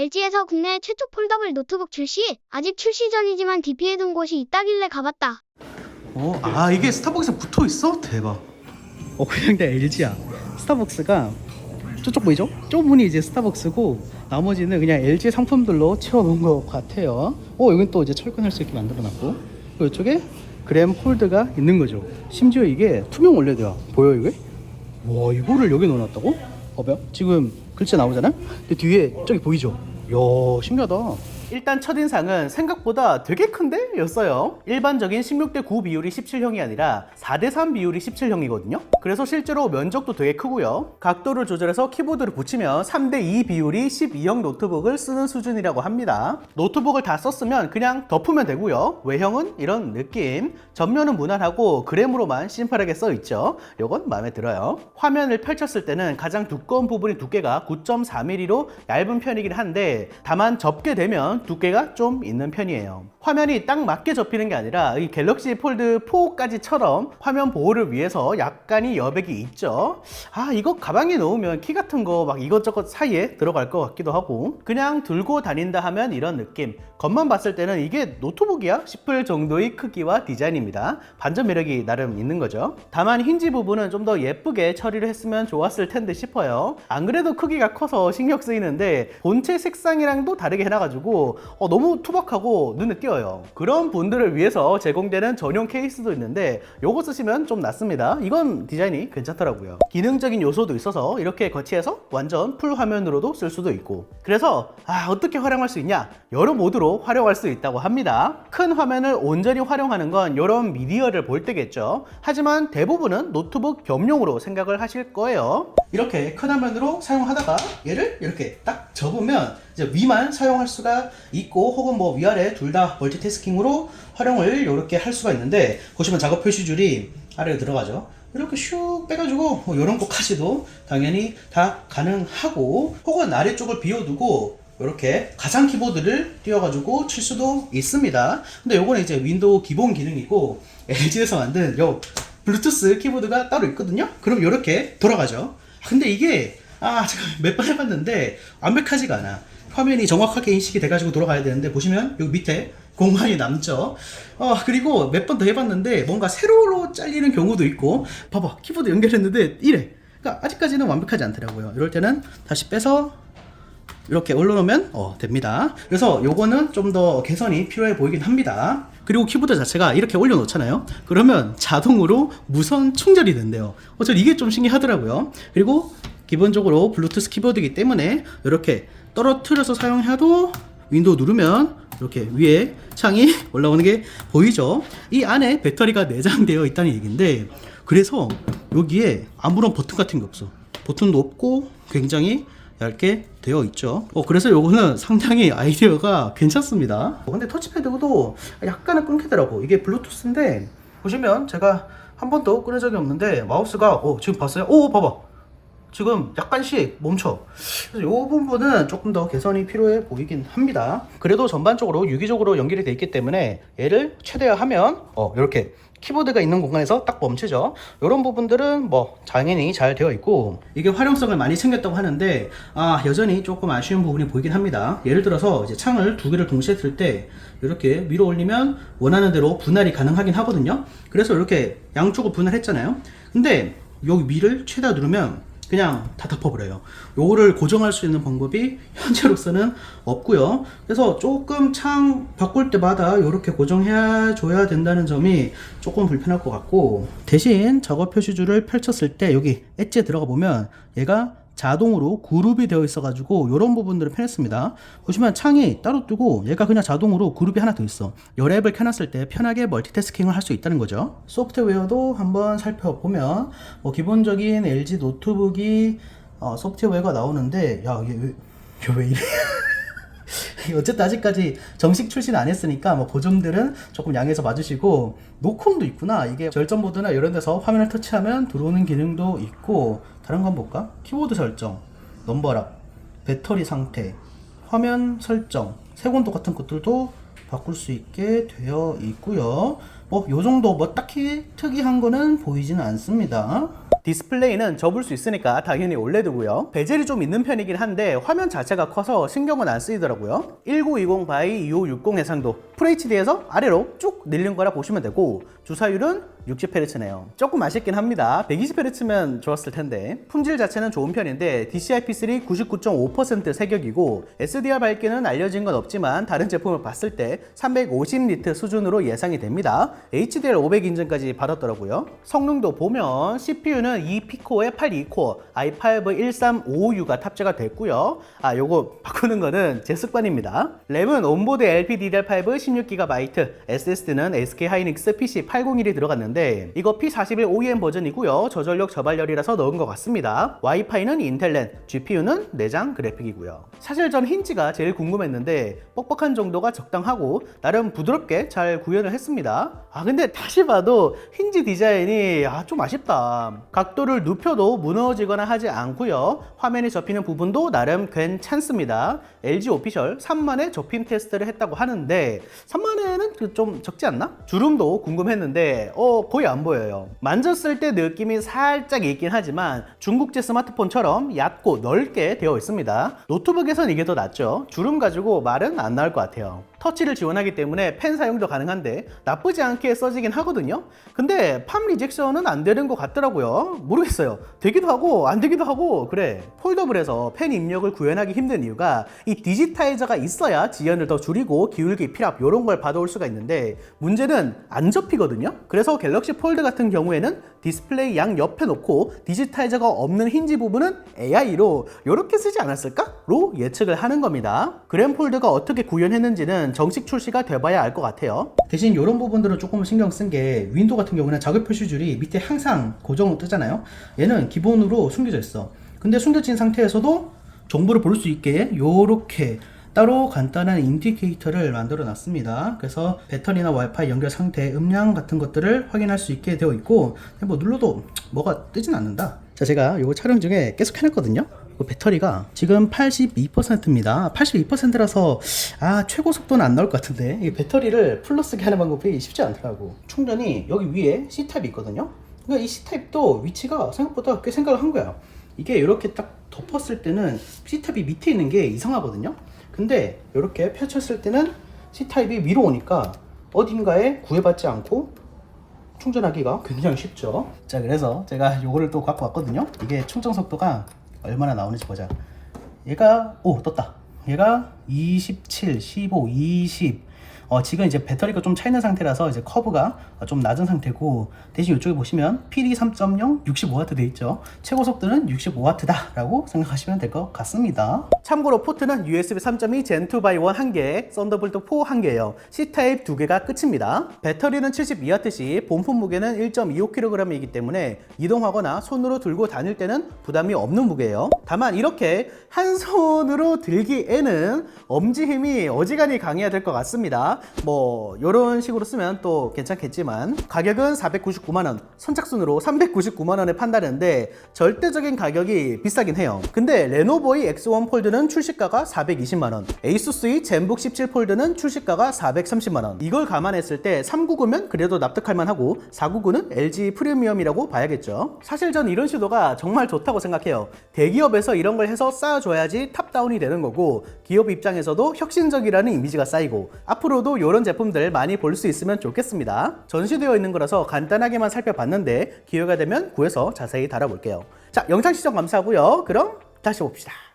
LG에서 국내 최초 폴더블 노트북 출시. 아직 출시 전이지만 DP해둔 곳이 있다길래 가봤다. 이게 스타벅스에 붙어 있어? 대박. 그냥 다 LG야. 스타벅스가 저쪽 보이죠? 저 분이 이제 스타벅스고 나머지는 그냥 LG 상품들로 채워놓은 것 같아요. 여긴 또 이제 철근할 수 있게 만들어놨고, 그리고 이쪽에 그램 홀드가 있는 거죠. 심지어 이게 투명 원래도야. 보여 이게? 와, 이거를 여기 넣어놨다고? 봐봐요. 지금 글자 나오잖아? 근데 뒤에 저기 보이죠? 이야, 신기하다. 일단 첫인상은 생각보다 되게 큰데? 였어요. 일반적인 16:9 비율이 17형이 아니라 4:3 비율이 17형이거든요. 그래서 실제로 면적도 되게 크고요. 각도를 조절해서 키보드를 붙이면 3:2 비율이 12형 노트북을 쓰는 수준이라고 합니다. 노트북을 다 썼으면 그냥 덮으면 되고요. 외형은 이런 느낌. 전면은 무난하고 그램으로만 심플하게 써있죠. 요건 마음에 들어요. 화면을 펼쳤을 때는 가장 두꺼운 부분의 두께가 9.4mm로 얇은 편이긴 한데, 다만 접게 되면 두께가 좀 있는 편이에요. 화면이 딱 맞게 접히는 게 아니라 이 갤럭시 폴드 4까지처럼 화면 보호를 위해서 약간의 여백이 있죠. 이거 가방에 넣으면 키 같은 거 막 이것저것 사이에 들어갈 것 같기도 하고, 그냥 들고 다닌다 하면 이런 느낌. 겉만 봤을 때는 이게 노트북이야? 싶을 정도의 크기와 디자인입니다. 반전 매력이 나름 있는 거죠. 다만 힌지 부분은 좀 더 예쁘게 처리를 했으면 좋았을 텐데 싶어요. 안 그래도 크기가 커서 신경 쓰이는데 본체 색상이랑도 다르게 해놔가지고 너무 투박하고 눈에 띄어요. 그런 분들을 위해서 제공되는 전용 케이스도 있는데 요거 쓰시면 좀 낫습니다. 이건 디자인이 괜찮더라고요. 기능적인 요소도 있어서 이렇게 거치해서 완전 풀 화면으로도 쓸 수도 있고, 그래서 어떻게 활용할 수 있냐? 여러 모드로 활용할 수 있다고 합니다. 큰 화면을 온전히 활용하는 건 이런 미디어를 볼 때겠죠. 하지만 대부분은 노트북 겸용으로 생각을 하실 거예요. 이렇게 큰 화면으로 사용하다가 얘를 이렇게 딱 접으면 이제 위만 사용할 수가 있고, 혹은 뭐 위아래 둘 다 멀티태스킹으로 활용을 이렇게 할 수가 있는데, 보시면 작업 표시줄이 아래로 들어가죠. 이렇게 슉 빼가지고 이런 것까지도 당연히 다 가능하고, 혹은 아래쪽을 비워두고 이렇게 가상 키보드를 띄워가지고 칠 수도 있습니다. 근데 요거는 이제 윈도우 기본 기능이고, LG에서 만든 요 블루투스 키보드가 따로 있거든요. 그럼 이렇게 돌아가죠. 근데 이게 제가 몇 번 해봤는데 완벽하지가 않아. 화면이 정확하게 인식이 돼가지고 돌아가야 되는데, 보시면 여기 밑에 공간이 남죠. 그리고 몇 번 더 해봤는데 뭔가 세로로 잘리는 경우도 있고, 봐봐, 키보드 연결했는데 이래. 그러니까 아직까지는 완벽하지 않더라고요. 이럴 때는 다시 빼서 이렇게 올려놓으면 됩니다. 그래서 요거는 좀 더 개선이 필요해 보이긴 합니다. 그리고 키보드 자체가 이렇게 올려놓잖아요. 그러면 자동으로 무선 충전이 된대요. 전 이게 좀 신기하더라고요. 그리고 기본적으로 블루투스 키보드이기 때문에 이렇게 떨어뜨려서 사용해도 윈도우 누르면 이렇게 위에 창이 올라오는 게 보이죠. 이 안에 배터리가 내장되어 있다는 얘기인데, 그래서 여기에 아무런 버튼 같은 게 없어. 버튼도 없고 굉장히 얇게 되어 있죠. 그래서 요거는 상당히 아이디어가 괜찮습니다. 근데 터치패드도 약간은 끊기더라고. 이게 블루투스인데, 보시면 제가 한 번도 끊은 적이 없는데 마우스가 지금 봤어요? 봐봐, 지금 약간씩 멈춰. 그래서 이 부분은 조금 더 개선이 필요해 보이긴 합니다. 그래도 전반적으로 유기적으로 연결이 되어 있기 때문에 얘를 최대화하면 이렇게 키보드가 있는 공간에서 딱 멈추죠. 이런 부분들은 뭐 당연히 잘 되어 있고, 이게 활용성을 많이 챙겼다고 하는데 여전히 조금 아쉬운 부분이 보이긴 합니다. 예를 들어서 이제 창을 두 개를 동시에 틀 때 이렇게 위로 올리면 원하는 대로 분할이 가능하긴 하거든요. 그래서 이렇게 양쪽을 분할했잖아요. 근데 여기 위를 최대화 누르면 그냥 다 덮어버려요. 요거를 고정할 수 있는 방법이 현재로서는 없고요. 그래서 조금 창 바꿀 때마다 이렇게 고정해 줘야 된다는 점이 조금 불편할 것 같고, 대신 작업 표시줄을 펼쳤을 때 여기 엣지에 들어가 보면 얘가 자동으로 그룹이 되어 있어 가지고 이런 부분들을 편했습니다. 보시면 창이 따로 뜨고 얘가 그냥 자동으로 그룹이 하나 더 있어. 여러 앱을 켜놨을 때 편하게 멀티태스킹을 할 수 있다는 거죠. 소프트웨어도 한번 살펴보면 기본적인 LG 노트북이 소프트웨어가 나오는데, 이게 왜 이래? 어쨌든 아직까지 정식 출시는 안 했으니까 그 점들은 조금 양해해서 봐주시고, 노콤도 있구나. 이게 절전보드나 이런 데서 화면을 터치하면 들어오는 기능도 있고, 다른 거 한번 볼까? 키보드 설정, 넘버락, 배터리 상태, 화면 설정, 색온도 같은 것들도 바꿀 수 있게 되어 있고요. 요 정도 딱히 특이한 거는 보이지는 않습니다. 디스플레이는 접을 수 있으니까 당연히 OLED고요. 베젤이 좀 있는 편이긴 한데 화면 자체가 커서 신경은 안 쓰이더라고요. 1920 by 2560 해상도 FHD에서 아래로 쭉 늘린 거라 보시면 되고, 주사율은 60Hz네요. 조금 아쉽긴 합니다. 120Hz면 좋았을 텐데. 품질 자체는 좋은 편인데 DCI-P3 99.5% 세격이고, SDR 밝기는 알려진 건 없지만 다른 제품을 봤을 때 350니트 수준으로 예상이 됩니다. HDR 500 인증까지 받았더라고요. 성능도 보면 CPU는 2피코에 82코어 i5-1355U가 탑재가 됐고요. 요거 바꾸는 거는 제 습관입니다. 램은 온보드 LPDDR5 16GB, SSD는 SK 하이닉스 PC801이 들어갔는데 이거 P41 OEM 버전이고요. 저전력 저발열이라서 넣은 것 같습니다. 와이파이는 인텔랜, GPU는 내장 그래픽이고요. 사실 전 힌지가 제일 궁금했는데 뻑뻑한 정도가 적당하고 나름 부드럽게 잘 구현을 했습니다. 근데 다시 봐도 힌지 디자인이 좀 아쉽다. 각도를 눕혀도 무너지거나 하지 않고요. 화면이 접히는 부분도 나름 괜찮습니다. LG 오피셜 3만회 접힘 테스트를 했다고 하는데 3만회는 좀 적지 않나? 주름도 궁금했는데 거의 안 보여요. 만졌을 때 느낌이 살짝 있긴 하지만 중국제 스마트폰처럼 얕고 넓게 되어 있습니다. 노트북에선 이게 더 낫죠. 주름 가지고 말은 안 나올 것 같아요. 터치를 지원하기 때문에 펜 사용도 가능한데 나쁘지 않게 써지긴 하거든요. 근데 팜 리젝션은 안 되는 것 같더라고요. 모르겠어요. 되기도 하고 안 되기도 하고 그래. 폴더블에서 펜 입력을 구현하기 힘든 이유가 이 디지타이저가 있어야 지연을 더 줄이고 기울기, 필압 이런 걸 받아올 수가 있는데 문제는 안 접히거든요. 그래서 갤럭시 폴드 같은 경우에는 디스플레이 양 옆에 놓고 디지타이저가 없는 힌지 부분은 AI로 이렇게 쓰지 않았을까?로 예측을 하는 겁니다. 그램폴드가 어떻게 구현했는지는 정식 출시가 돼봐야 알 것 같아요. 대신 이런 부분들은 조금 신경 쓴 게 윈도우 같은 경우는 자극 표시줄이 밑에 항상 고정으로 뜨잖아요. 얘는 기본으로 숨겨져 있어. 근데 숨겨진 상태에서도 정보를 볼 수 있게 요렇게 따로 간단한 인디케이터를 만들어 놨습니다. 그래서 배터리나 와이파이 연결 상태, 음량 같은 것들을 확인할 수 있게 되어 있고 눌러도 뭐가 뜨진 않는다. 자, 제가 이거 촬영 중에 계속 해놨거든요. 배터리가 지금 82%입니다. 82%라서 최고 속도는 안 나올 것 같은데 이 배터리를 플러스게 하는 방법이 쉽지 않더라고. 충전이 여기 위에 C타입이 있거든요. 그러니까 이 C타입도 위치가 생각보다 꽤 생각을 한 거야. 이게 이렇게 딱 덮었을 때는 C타입이 밑에 있는 게 이상하거든요. 근데 이렇게 펼쳤을 때는 C타입이 위로 오니까 어딘가에 구애받지 않고 충전하기가 굉장히 쉽죠. 자, 그래서 제가 이거를 또 갖고 왔거든요. 이게 충전 속도가 얼마나 나오는지 보자. 얘가 떴다. 얘가 27, 15, 20. 지금 이제 배터리가 좀 차있는 상태라서 이제 커브가 좀 낮은 상태고, 대신 이쪽에 보시면 PD 3.0 65W 돼 있죠. 최고 속도는 65W다 라고 생각하시면 될 것 같습니다. 참고로 포트는 USB 3.2 Gen 2x1 1개, 썬더볼트 4 1개예요. C타입 2개가 끝입니다. 배터리는 72W, 본품 무게는 1.25kg이기 때문에 이동하거나 손으로 들고 다닐 때는 부담이 없는 무게예요. 다만 이렇게 한 손으로 들기에는 엄지 힘이 어지간히 강해야 될 것 같습니다. 이런 식으로 쓰면 또 괜찮겠지만 가격은 499만원, 선착순으로 399만원에 판다는데 절대적인 가격이 비싸긴 해요. 근데 레노버의 X1 폴드는 출시가가 420만원, 에이수스의 젠북 17 폴드는 출시가가 430만원. 이걸 감안했을 때 399면 그래도 납득할 만하고 499는 LG 프리미엄이라고 봐야겠죠. 사실 전 이런 시도가 정말 좋다고 생각해요. 대기업에서 이런 걸 해서 쌓아줘야지 탑다운이 되는 거고, 기업 입장에서도 혁신적이라는 이미지가 쌓이고, 앞으로도 이런 제품들 많이 볼 수 있으면 좋겠습니다. 전시되어 있는 거라서 간단하게만 살펴봤는데 기회가 되면 구해서 자세히 다뤄볼게요. 자, 영상 시청 감사하고요. 그럼 다시 봅시다.